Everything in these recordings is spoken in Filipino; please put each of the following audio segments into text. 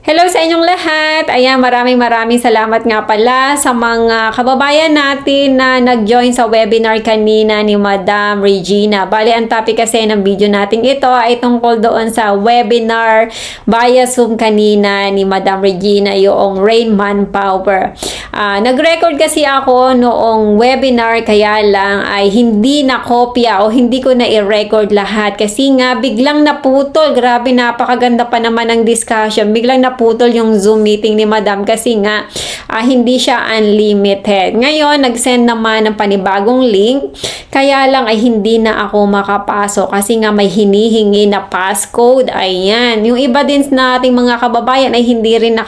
Hello sa inyong lahat. Ayan, maraming salamat nga pala sa mga kababayan natin na nag-join sa webinar kanina ni Madam Regina. Bali, ang topic kasi ng video natin ito ay tungkol doon sa webinar via Zoom kanina ni Madam Regina, yung Rain Manpower. Nag-record kasi ako noong webinar, kaya lang ay hindi na kopya o hindi ko na i-record lahat kasi nga biglang naputol. Grabe, napakaganda pa naman ng discussion. Biglang naputol yung Zoom meeting ni Madam kasi nga hindi siya unlimited. Ngayon, nag-send naman ng panibagong link, kaya lang ay hindi na ako makapasok kasi nga may hinihingi na passcode. Ayan. Yung iba din nating mga kababayan ay hindi rin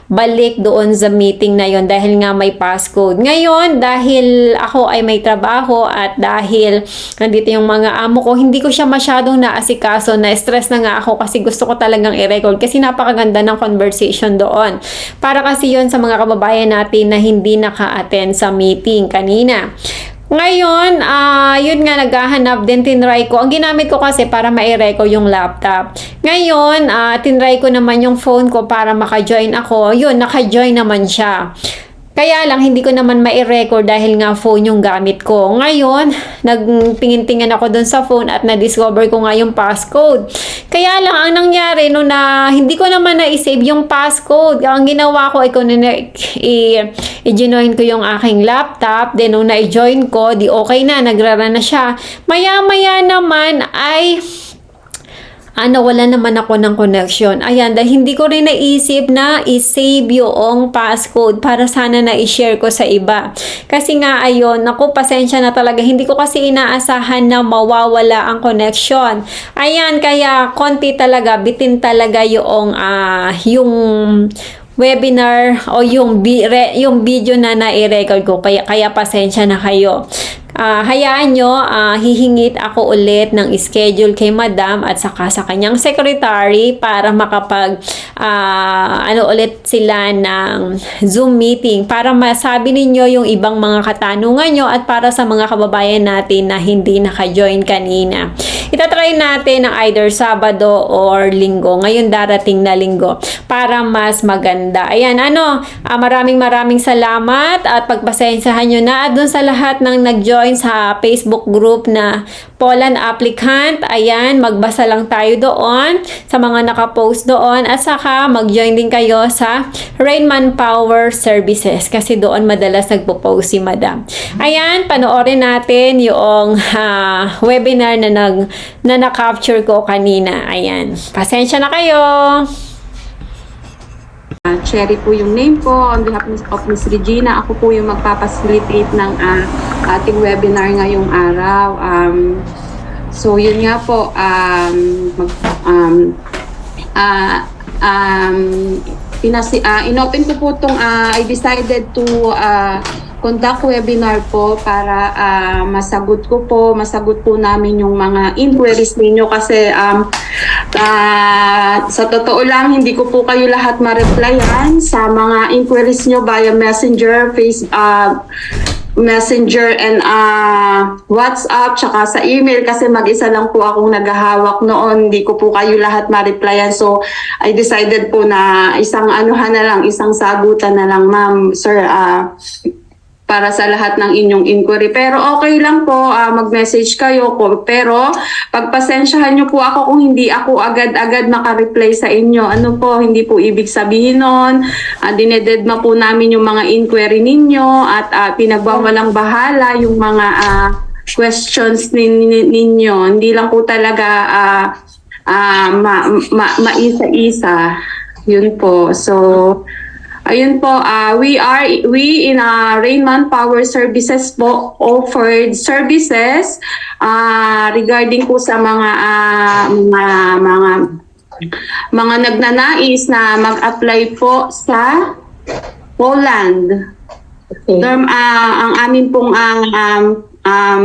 balik doon sa meeting na yon dahil nga may passcode. Ngayon, dahil ako ay may trabaho at dahil nandito yung mga amo ko, hindi ko siya masyadong naasikaso. Na-stress na nga ako kasi gusto ko talagang i-record kasi napakaganda ng conversation doon. Para kasi yon sa mga kababayan natin na hindi naka-attend sa meeting kanina. Ngayon, yun nga, naghahanap din, tinry ko. Ang ginamit ko kasi para ma-record yung laptop. Ngayon, tinry ko naman yung phone ko para maka-join ako. Yun, naka-join naman siya. Kaya lang, hindi ko naman ma-record dahil nga phone yung gamit ko. Ngayon, nagtingin-tingin ako dun sa phone at na-discover ko nga yung passcode. Kaya lang, ang nangyari no na hindi ko naman na-save yung passcode. Ang ginawa ko ay kung i-join ko yung aking laptop. Then, nung na-join ko, di okay na, nagrara na siya. Maya-maya naman ay wala naman ako ng connection. Ayan, dahil hindi ko rin naisip na i-save yung passcode para sana na i-share ko sa iba. Kasi nga, ayun, naku, pasensya na talaga. Hindi ko kasi inaasahan na mawawala ang connection. Ayan, kaya konti talaga, bitin talaga yung webinar o yung video na nai-record ko. Kaya pasensya na kayo. Hayaan nyo, hihingit ako ulit ng schedule kay Madam at saka sa kanyang secretary para makapag ulit sila ng Zoom meeting para masabi ninyo yung ibang mga katanungan nyo at para sa mga kababayan natin na hindi naka-join kanina. Itatry natin ng either Sabado or Linggo. Ngayon darating na Linggo para mas maganda. Ayan, maraming salamat at pagpasensyahan nyo na at dun sa lahat ng nag-join sa Facebook group na Poland applicant. Ayan, magbasa lang tayo doon sa mga nakapost doon at saka mag-join din kayo sa Rain Manpower Services kasi doon madalas nagpo-post si Madam. Ayan, panoorin natin yung webinar na na-capture ko kanina. Ayan, pasensya na kayo. Cherry po yung name ko. On behalf of Ms. Regina, ako po yung magpapacilitate ng ating webinar ngayong araw. So, yun nga po, inopen ko po itong, I decided to conduct webinar po para masagot po namin yung mga inquiries ninyo kasi sa totoo lang hindi ko po kayo lahat ma-replyan sa mga inquiries nyo via Messenger and WhatsApp tsaka sa email kasi mag-isa lang po akong naghahawak noon, hindi ko po kayo lahat ma-replyan. So I decided po na isang sagutan na lang, ma'am, sir, para sa lahat ng inyong inquiry. Pero okay lang po, mag-message kayo ko. Pero pagpasensyahan nyo po ako kung hindi ako agad-agad makareply sa inyo. Ano po, hindi po ibig sabihin nun. Dinededma po namin yung mga inquiry ninyo at pinagwawalang bahala yung mga questions ninyo. Hindi lang po talaga maisa-isa. Yun po. So, ayun po, we in Rain Manpower Services po offered services regarding po sa mga nagnanais na mag-apply po sa Poland. Okay. Ang amin pong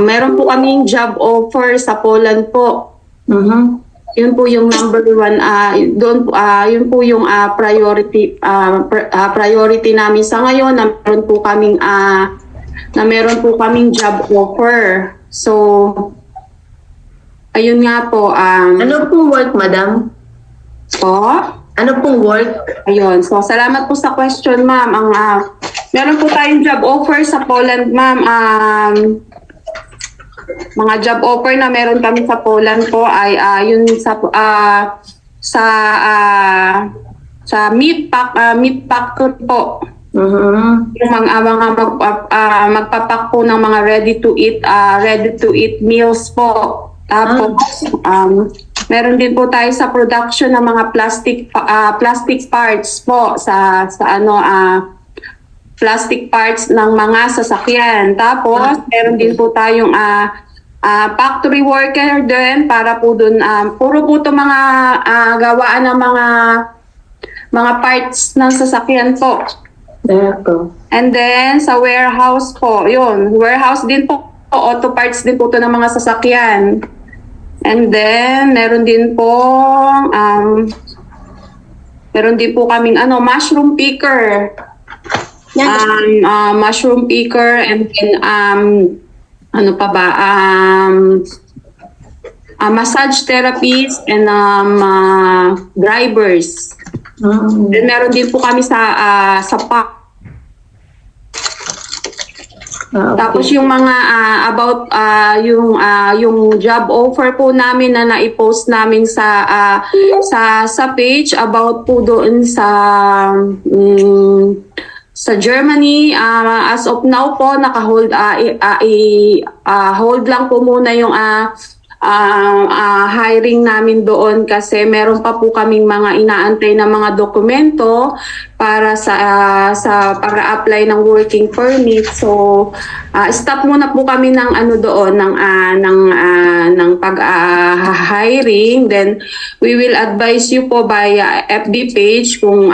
meron po kaming job offer sa Poland po. Yun po yung number one, yun po yung priority namin sa ngayon na meron po kaming job offer. So, ayun nga po. Ano pong work, madam? Po? Ano pong work? Ayun. So, salamat po sa question, ma'am. Meron po tayong job offer sa Poland, ma'am. Mga job offer na meron kami sa Poland po ay yun sa meat packer po. Mhm. Yung magpapak po ng mga ready to eat meals po. Tapos meron din po tayo sa production ng mga plastic parts po sa plastic parts ng mga sasakyan. Tapos meron din po tayong factory worker din para po dun puro po to mga gawaan ng mga parts ng sasakyan po. Ito. And then, sa warehouse po, yun, warehouse din po, auto parts din po to ng mga sasakyan. And then, meron din po kaming mushroom picker. Mushroom picker and then, ano pa ba, massage therapists and drivers. Then meron din po kami sa PAC. Okay. Tapos yung mga yung job offer po namin na nai-post namin sa page about po doon sa Germany, as of now po naka-hold hold lang po muna yung hiring namin doon kasi meron pa po kaming mga inaantay na mga dokumento para sa para-apply ng working permit. So stop muna po kami ng doon ng pag-hiring. Then we will advise you po via FB page kung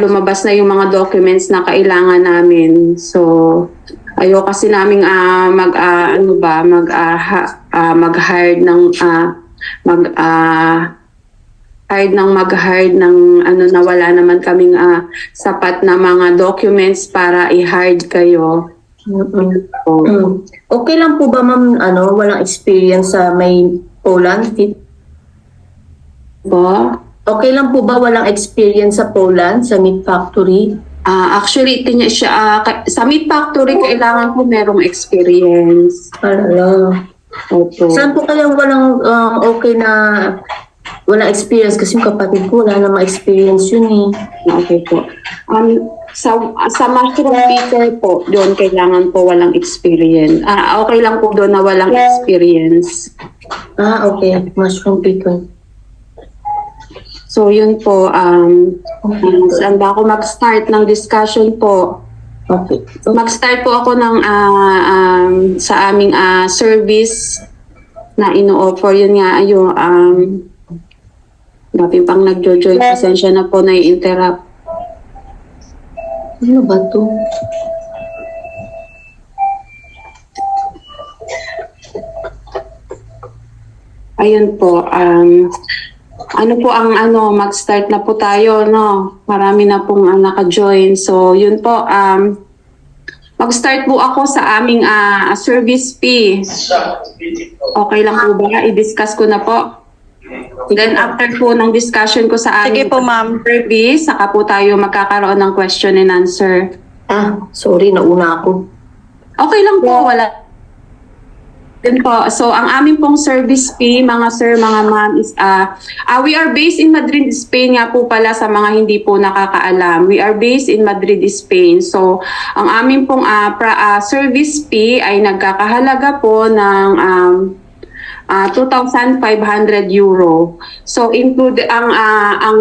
lumabas na yung mga documents na kailangan namin. So ayo kasi naming mag-hire ng na wala naman kaming sapat na mga documents para i-hire kayo. Okay lang po ba ma'am, walang experience sa may Poland? Po? Okay lang po ba walang experience sa Poland, sa meat factory? Actually, sa meat factory, kailangan po merong experience. Opo. Saan po kaya walang okay na walang experience? Kasi yung kapatid ko wala namang experience yun eh. Okay po. Sa mushroom picker po, doon kailangan po walang experience. Okay lang po doon na walang experience. Okay. Mushroom picker. So yun po, saan ba ako mag-start ng discussion po? Okay. Mag-start po ako ng sa aming service na ino-offer. Yun nga, yung dati pang nagjo-join, pasensya na po na i-interrupt. Ano ba to? Ayun po, ano po ang mag-start na po tayo, no? Marami na pong naka-join. So, yun po, mag-start po ako sa aming service fee. Okay lang po ba? I-discuss ko na po. Then, after po ng discussion ko sa aming Sige po, ma'am. service, saka po tayo magkakaroon ng question and answer. Sorry, nauna ako. Okay lang po, wala. Then po, so ang aming pong service fee, mga sir, mga ma'am, is we are based in Madrid, Spain nga po pala sa mga hindi po nakakaalam. We are based in Madrid, Spain. So, ang aming pong service fee ay nagkakahalaga po ng 2,500 euro. So, include ang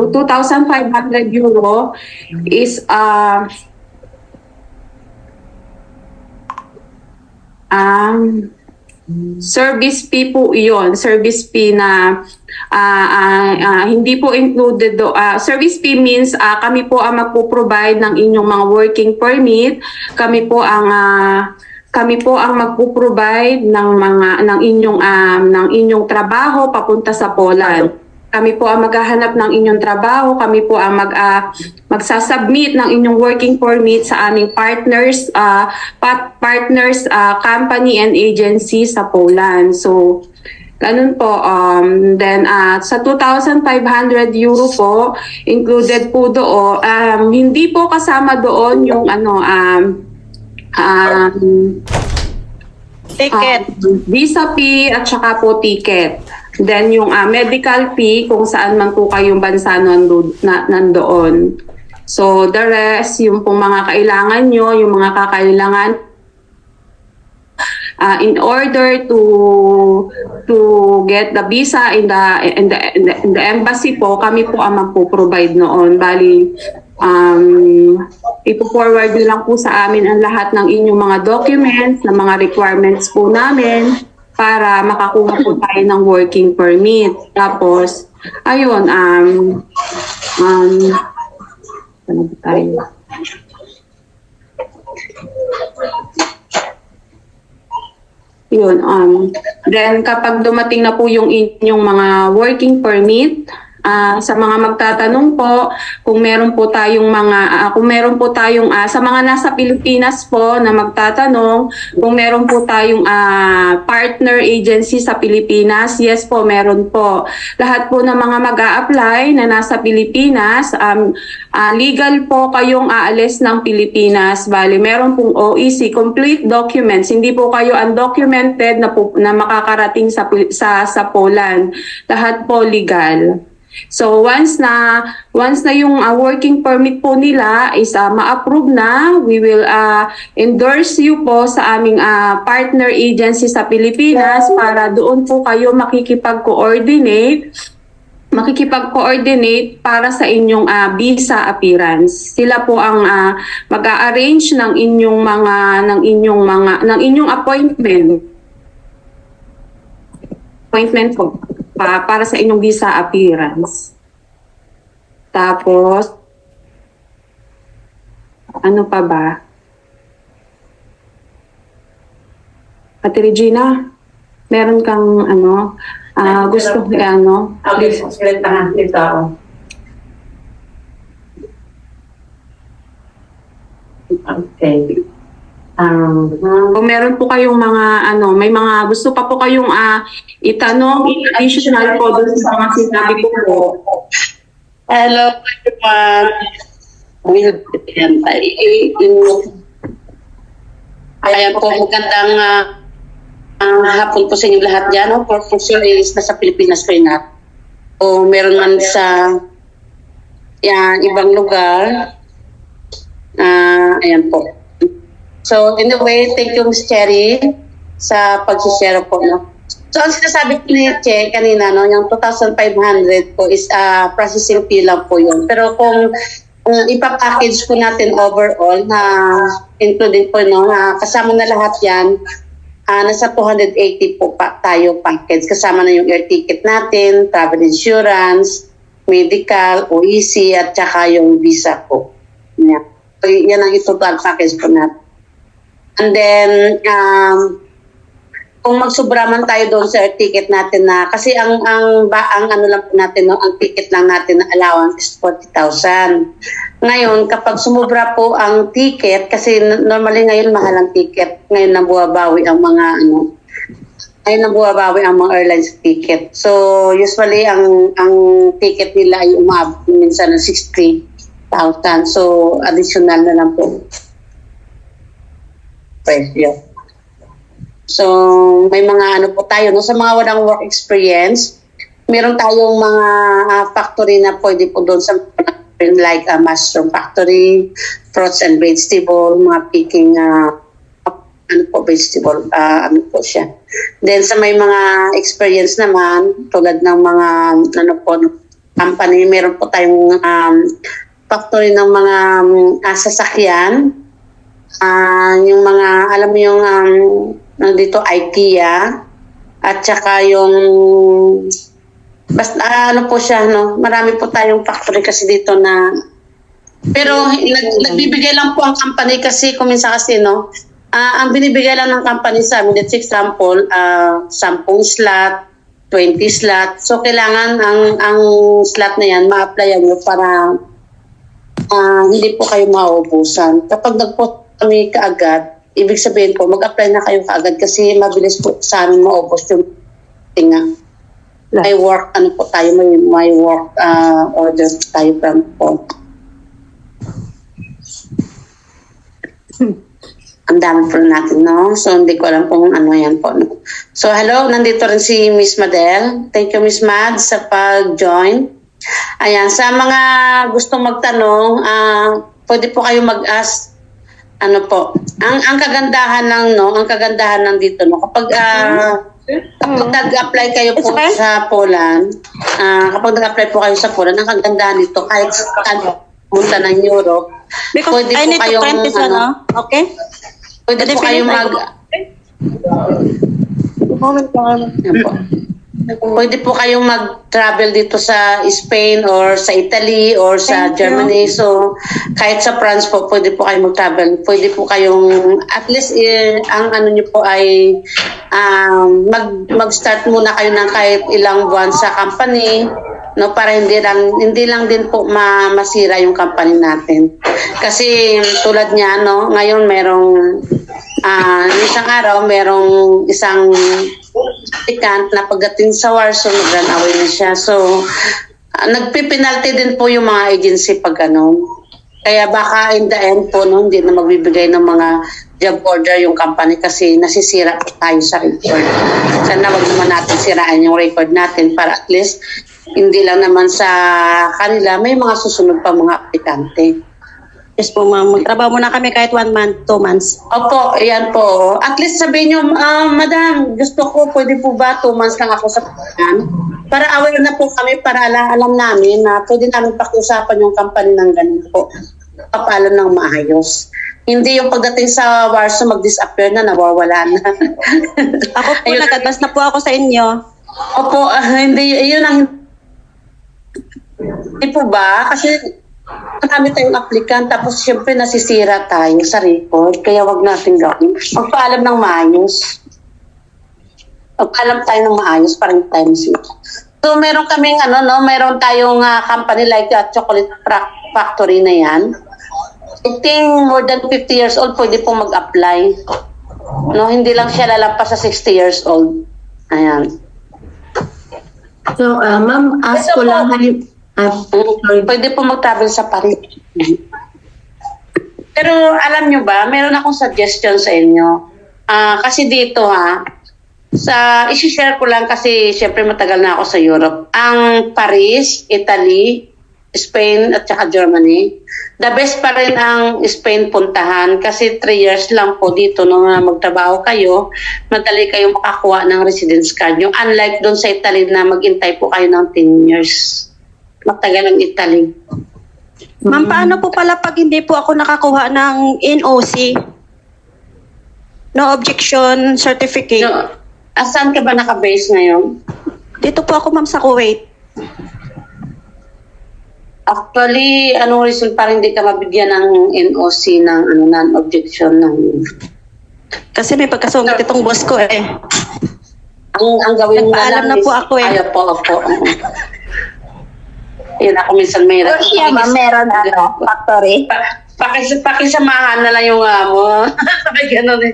2,500 euro is service fee po iyon. Service fee na hindi po included service fee means kami po ang magpo-provide ng inyong mga working permit. Kami po ang magpo-provide ng inyong trabaho papunta sa Poland. Kami po ang maghahanap ng inyong trabaho, kami po ang magsasubmit ng inyong working permit sa aming partners company and agency sa Poland. So Ganun po. Then sa 2,500 euro po, included po doon, hindi po kasama doon yung Ticket. visa fee at saka po ticket. Then yung medical fee kung saan man po kayong bansa nandoon. So the rest, yung pong mga kailangan nyo, yung mga kakailangan in order to get the visa in the embassy po, kami po ang magpo-provide noon. Bali, ipo-forward nyo lang po sa amin ang lahat ng inyong mga documents, ng mga requirements po namin para makakuha po tayo ng working permit. Tapos, ayun, ano ba tayo? Yun, then kapag dumating na po yung inyong mga working permit, sa mga magtatanong po, kung meron po tayong sa mga nasa Pilipinas po na magtatanong, kung meron po tayong partner agency sa Pilipinas, yes po, meron po. Lahat po ng mga mag-a-apply na nasa Pilipinas, legal po kayong aalis ng Pilipinas. Bali, meron pong OEC, complete documents. Hindi po kayo undocumented na makakarating sa Poland. Lahat po legal. So once na yung working permit po nila is ma-approve na, we will endorse you po sa aming partner agency sa Pilipinas para doon po kayo makikipag-coordinate para sa inyong visa appearance. Sila po ang mag-a-arrange ng inyong appointment po para sa inyong visa appearance. Tapos ano pa ba? Ate Regina, meron kang gusto Okay, saglit lang dito. Okay. Kung meron po kayong mga may mga gusto pa po kayong itanong additional po doon sa mga sinabi ko po. Hello, everyone. Ayan po, magandang hapon po sa inyo lahat dyan. No? For sure is nasa Pilipinas kayo na. O meron man sa ibang lugar. Ayan po. So, anyway, thank you, Ms. Cherry, sa pag-share po. No? So, ang sinasabi ko ni Che kanina, no, yung 2,500 po is processing fee lang po yun. Pero kung ipapackage po natin overall, na including po, no, kasama na lahat yan, nasa 280 po tayo package. Kasama na yung air ticket natin, travel insurance, medical, OEC, at saka yung visa po. Yan. So, yan ang total package po natin. And then, kung magsubra man tayo doon sa air ticket natin na, kasi ang ano lang po natin, no, ang ticket lang natin na allowance is 40,000. Ngayon, kapag sumubra po ang ticket, kasi normally ngayon mahal ang ticket, ngayon nabuwabawi ang mga airlines ticket. So, usually ang ticket nila ay umabot minsan ng 60,000. So, additional na lang po. Presyo. So, may mga po tayo, no? Sa mga walang work experience, meron tayong mga factory na pwede po doon sa like mushroom factory, fruits and vegetable, mga picking vegetable, siya. Then sa may mga experience naman, tulad ng mga company, meron po tayong factory ng mga sasakyan, yung mga, alam mo yung dito IKEA, at saka yung basta po siya, no, marami po tayong factory kasi dito na, pero nagbibigay lang po ang company kasi kuminsan kasi, no, ang binibigay lang ng company sa amin, let's example, 10 slot, 20 slot, so kailangan ang slot na yan ma-applyan nyo para hindi po kayo mauubusan. Kapag nagpost kami kaagad, ibig sabihin po, mag-apply na kayo kaagad kasi mabilis po sa amin maubos yung tinga. May work, ano po tayo, may work order tayo from po. Ang dami po natin, no? So, hindi ko alam kung ano yan po. No? So, hello, nandito rin si Miss Madel. Thank you, Miss Mad, sa pag-join. Ayan, sa mga gustong magtanong, pwede po kayo mag-ask, ano po, ang kagandahan ang kagandahan ng dito, no? Kapag nag-apply kayo po sa Poland, kapag nag-apply po kayo sa Poland, ang kagandahan dito, kahit punta ng Europe, Because pwede I po need to kayong, print this one, no? Okay? pwede po kayong Yan po. Pwede po kayong mag-travel dito sa Spain or sa Italy or sa Thank you. Germany. So, kahit sa France po, pwede po kayong mag-travel. Pwede po kayong, at least, ang ano nyo po ay mag-start muna kayo ng kahit ilang buwan sa company, no, para hindi lang din po masira yung company natin. Kasi tulad niya, no, ngayon merong isang araw merong isang applicant na pagdating sa Warsaw, nag-run away na siya. So, nagpipinalty din po yung mga agency pag ano. Kaya baka in the end po, no, hindi na magbibigay ng mga job order yung company kasi nasisira po tayo sa record. Sana wag naman natin siraan yung record natin para at least hindi lang naman sa kanila, may mga susunod pa mga aplikante. Yes po, ma'am. Magtrabaho muna kami kahit 1 month, 2 months. Opo, ayan po. At least sabihin nyo, madam, gusto ko, pwede po ba 2 months lang ako sa pagkakan? Para aware na po kami, para alam namin na pwede namin pakiusapan yung company ng ganun po. Papalam ng maayos. Hindi yung pagdating sa Warsaw, mag-disappear na, nawawala na. Ako po, nag-advance na po ako sa inyo. Opo, hindi, yun ang hindi po ba? Kasi marami tayong applicant, tapos syempre nasisira tayo sa record, kaya wag natin gawin. Magpaalam ng maayos. Magpaalam tayo ng maayos para hindi tayo masira. So meron kaming meron tayong company like Chocolate Factory na yan. I think more than 50 years old pwede pong mag-apply. No, hindi lang siya lalampas sa 60 years old. Ayan. So, ma'am, ask ko lang sorry. Pwede po mag-travel sa Paris. Pero alam nyo ba, meron akong suggestion sa inyo. Kasi dito isi-share ko lang kasi syempre matagal na ako sa Europe. Ang Paris, Italy, Spain at saka Germany. The best pa rin ang Spain puntahan kasi 3 years lang po dito nung magtrabaho kayo, madali kayong makakuha ng residence card nyo. Unlike doon sa Italy na maghintay po kayo ng 10 years. Matagal ang Italy. Ma'am, paano po pala pag hindi po ako nakakuha ng NOC? No objection certificate. So, asan ka ba naka-base ngayon? Dito po ako, ma'am, sa Kuwait. Actually, anong reason para hindi ka mabigyan ng NOC ng non-objection ng... Kasi may pagkasungit itong boss ko eh. Ang gawin mo Nagpaalam na po ako eh. Ayaw po. Yan ako minsan may... meron factory. Pakisamahan na lang yung amo. Sabi gano'n eh.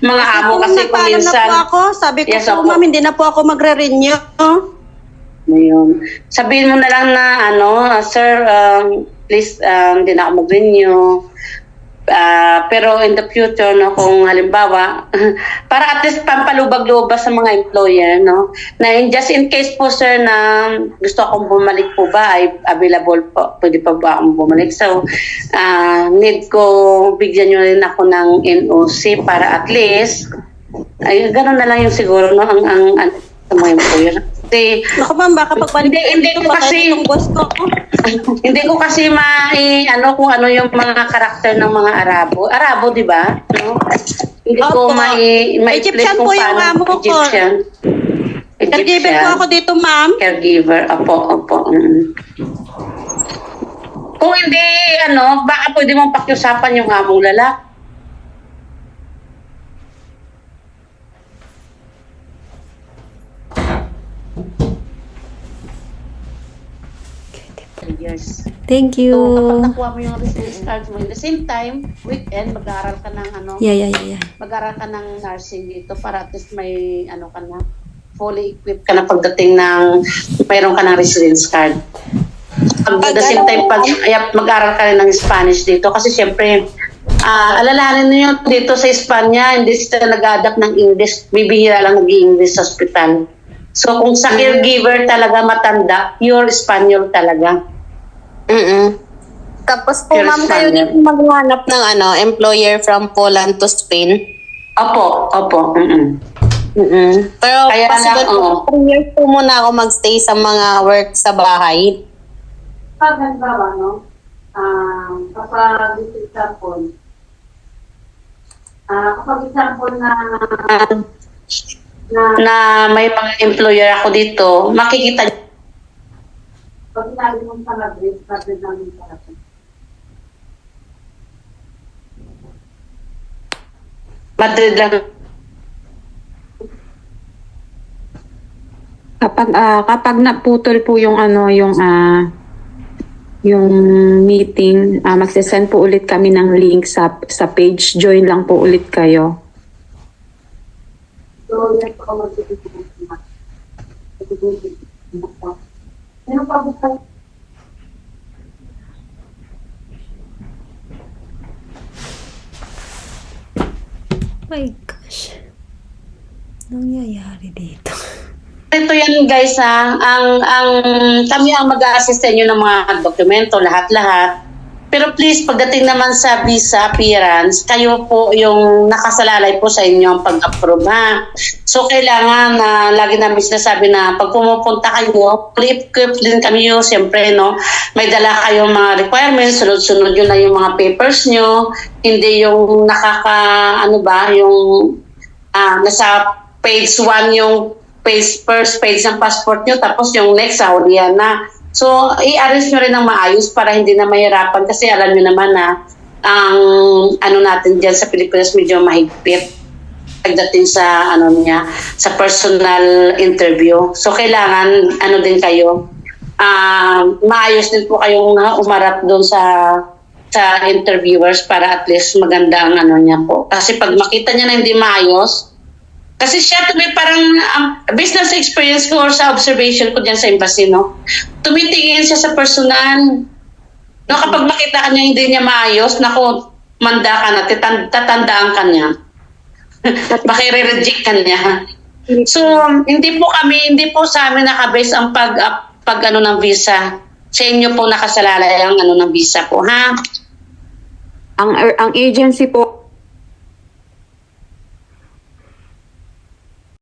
Mga amo kasi kung nagpaalam minsan... na po ako. Sabi ko Yes, po, opo. ma'am, hindi na po ako magre-renew. Ngayon. Sabihin mo na lang na, sir, please, hindi na ako mag-renew. Pero in the future, no, kung halimbawa, para at least pampalubag-lubag sa mga employer, no, na just in case po, sir, na gusto akong bumalik po ba, ay available po, pwede pa ba akong bumalik. So, need ko, bigyan nyo rin ako ng NOC para at least, ay, gano'n na lang yung siguro, no, ang sa mga employer. Kasi, Naku, ma'am, baka pagbalik Hindi ko kasi- itong boss ko. hindi ko kasi kung ano yung mga karakter ng mga Arabo, di ba? No? Hindi ko Opo. mai-flip Egyptian kung po yung paano. amo ko. Caregiver po ako dito, ma'am. Caregiver, opo. Kung hindi, baka pwede mong pakiusapan yung among lalaki. Years. Thank you. So, kapag nakuha mo yung residence card mo, in the same time, weekend, mag-aaral ka ng Yeah. mag-aaral ka ng nursing dito para at least may ka na, fully equipped ka na pagdating ng mayroon ka ng residence card. At the same time, pag mag-aral ka rin ng Spanish dito, kasi syempre, alalahanin niyo dito sa Espanya, hindi sila nag-adapt ng English, bibihira lang nag-English sa hospital. So kung sa caregiver talaga matanda, pure Espanyol talaga. Tapos po, Yes, ma'am, kayo ma'am. din maghanap ng employer from Poland to Spain. Opo. Pero Kaya possible nga, oo. po, 3 years po muna ako magstay sa mga work sa bahay. Pag halimbawa, no? Kapag example na may mga employer ako dito, makikita niyo. Pag sinabi mong Madrid namin talaga. Madrid lang. Kapag naputol po yung yung meeting, magsasend po ulit kami ng link sa page. Join lang po ulit kayo. So, yan po ako Ano pa ba? My gosh. Nangyayari dito. Ito yan guys kami ang mag-a-assist sa inyo ng mga dokumento, lahat-lahat. Pero please, pagdating naman sa visa appearance, kayo po yung nakasalalay po sa inyo ang pag-approve, ha? So, kailangan na lagi namin sinasabi na pag pumupunta kayo, equip din kami yun, siyempre, no? May dala kayong mga requirements, sunod-sunod yun na yung mga papers nyo, hindi yung nasa page 1 yung first page ng passport nyo, tapos yung next, Saudian na. So, i-arrange nyo rin ng maayos para hindi na mahirapan kasi alam nyo naman na ang natin dyan sa Pilipinas medyo mahigpit pagdating sa sa personal interview. So, kailangan din kayo maayos din po kayong umarap doon sa interviewers para at least maganda ang niya po. Kasi pag makita niya na hindi maayos, kasi siya parang based na sa experience ko or sa observation ko dyan sa embassy, no? Tumitingin siya sa personal. No, kapag makita ka niya hindi niya maayos, naku, manda ka na, tatandaan ka niya. Baka i-reject ka niya. So, hindi po sa amin nakabase ang pag ng visa. Sa inyo po nakasalalay ang ng visa po, ha? Ang agency po